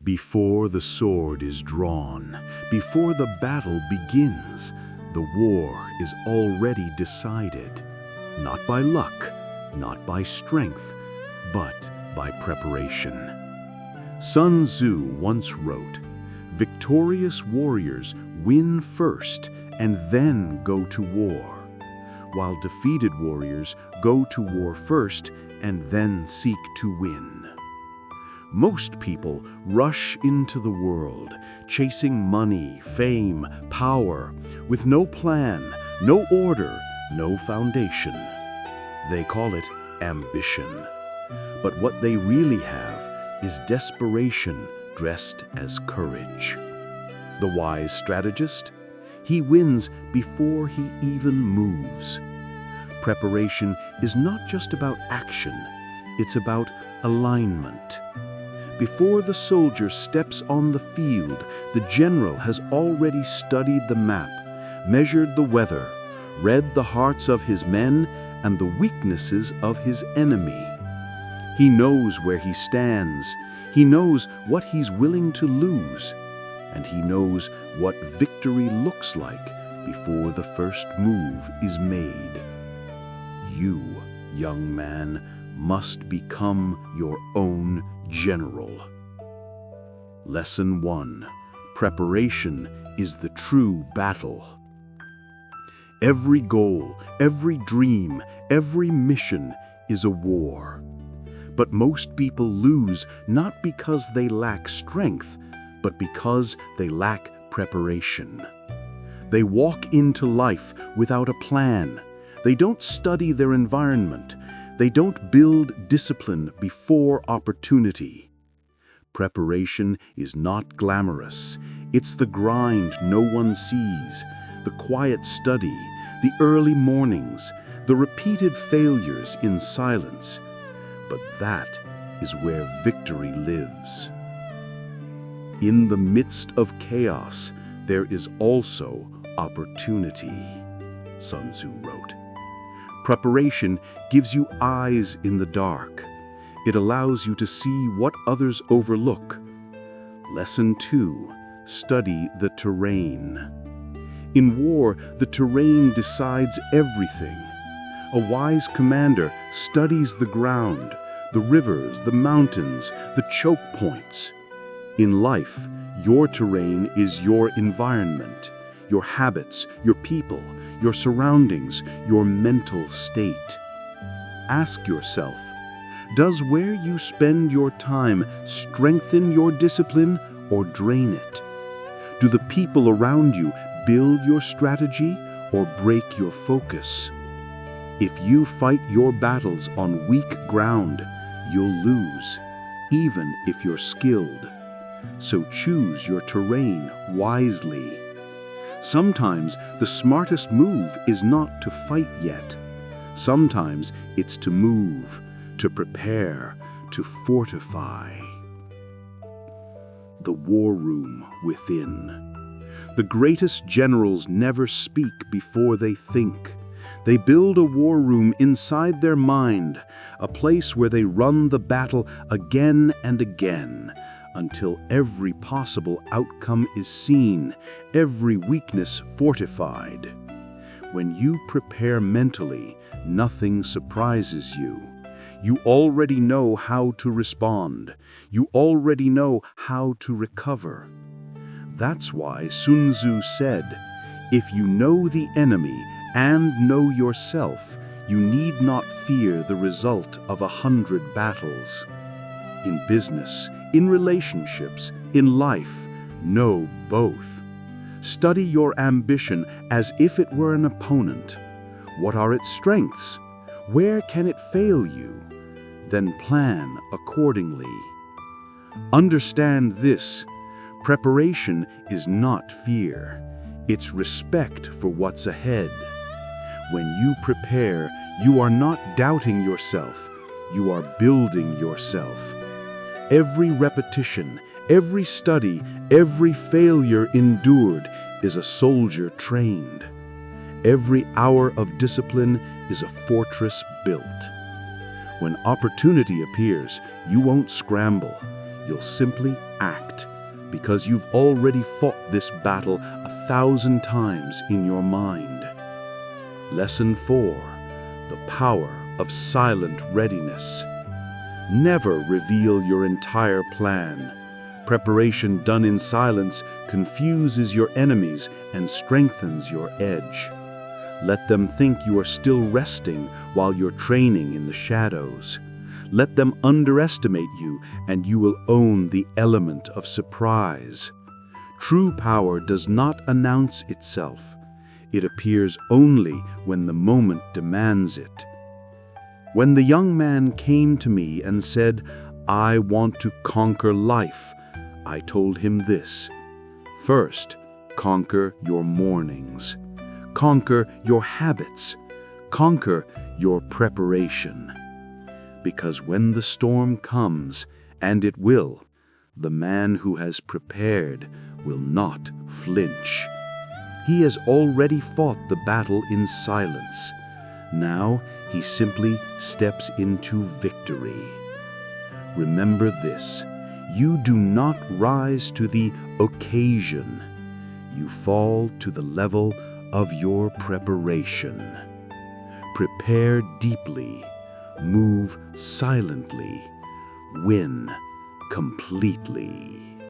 Before the sword is drawn, before the battle begins, the war is already decided. Not by luck, not by strength, but by preparation. Sun Tzu once wrote, "Victorious warriors win first and then go to war, while defeated warriors go to war first and then seek to win." Most people rush into the world, chasing money, fame, power, with no plan, no order, no foundation. They call it ambition. But what they really have is desperation dressed as courage. The wise strategist? He wins before he even moves. Preparation is not just about action, it's about alignment. Before the soldier steps on the field, the general has already studied the map, measured the weather, read the hearts of his men and the weaknesses of his enemy. He knows where he stands, he knows what he's willing to lose, and he knows what victory looks like before the first move is made. You, young man, must become your own general. Lesson 1. Preparation is the true battle. Every goal, every dream, every mission is a war. But most people lose not because they lack strength, but because they lack preparation. They walk into life without a plan. They don't study their environment. They don't build discipline before opportunity. Preparation is not glamorous. It's the grind no one sees, the quiet study, the early mornings, the repeated failures in silence. But that is where victory lives. In the midst of chaos, there is also opportunity, Sun Tzu wrote. Preparation gives you eyes in the dark. It allows you to see what others overlook. Lesson 2. Study the terrain. In war, the terrain decides everything. A wise commander studies the ground, the rivers, the mountains, the choke points. In life, your terrain is your environment, your habits, your people, your surroundings, your mental state. Ask yourself, does where you spend your time strengthen your discipline or drain it? Do the people around you build your strategy or break your focus? If you fight your battles on weak ground, you'll lose, even if you're skilled. So choose your terrain wisely. Sometimes the smartest move is not to fight yet. Sometimes it's to move, to prepare, to fortify. The war room within. The greatest generals never speak before they think. They build a war room inside their mind, a place where they run the battle again and again, until every possible outcome is seen, every weakness fortified. When you prepare mentally, nothing surprises you. You already know how to respond. You already know how to recover. That's why Sun Tzu said, "If you know the enemy and know yourself, you need not fear the result of 100 battles." In business, in relationships, in life, know both. Study your ambition as if it were an opponent. What are its strengths? Where can it fail you? Then plan accordingly. Understand this: preparation is not fear. It's respect for what's ahead. When you prepare, you are not doubting yourself. You are building yourself. Every repetition, every study, every failure endured is a soldier trained. Every hour of discipline is a fortress built. When opportunity appears, you won't scramble. You'll simply act, because you've already fought this battle 1,000 times in your mind. Lesson 4. The power of silent readiness. Never reveal your entire plan. Preparation done in silence confuses your enemies and strengthens your edge. Let them think you are still resting while you're training in the shadows. Let them underestimate you, and you will own the element of surprise. True power does not announce itself. It appears only when the moment demands it. When the young man came to me and said, "I want to conquer life," I told him this: first, conquer your mornings. Conquer your habits. Conquer your preparation. Because when the storm comes, and it will, the man who has prepared will not flinch. He has already fought the battle in silence. Now he simply steps into victory. Remember this: you do not rise to the occasion. You fall to the level of your preparation. Prepare deeply, move silently, win completely.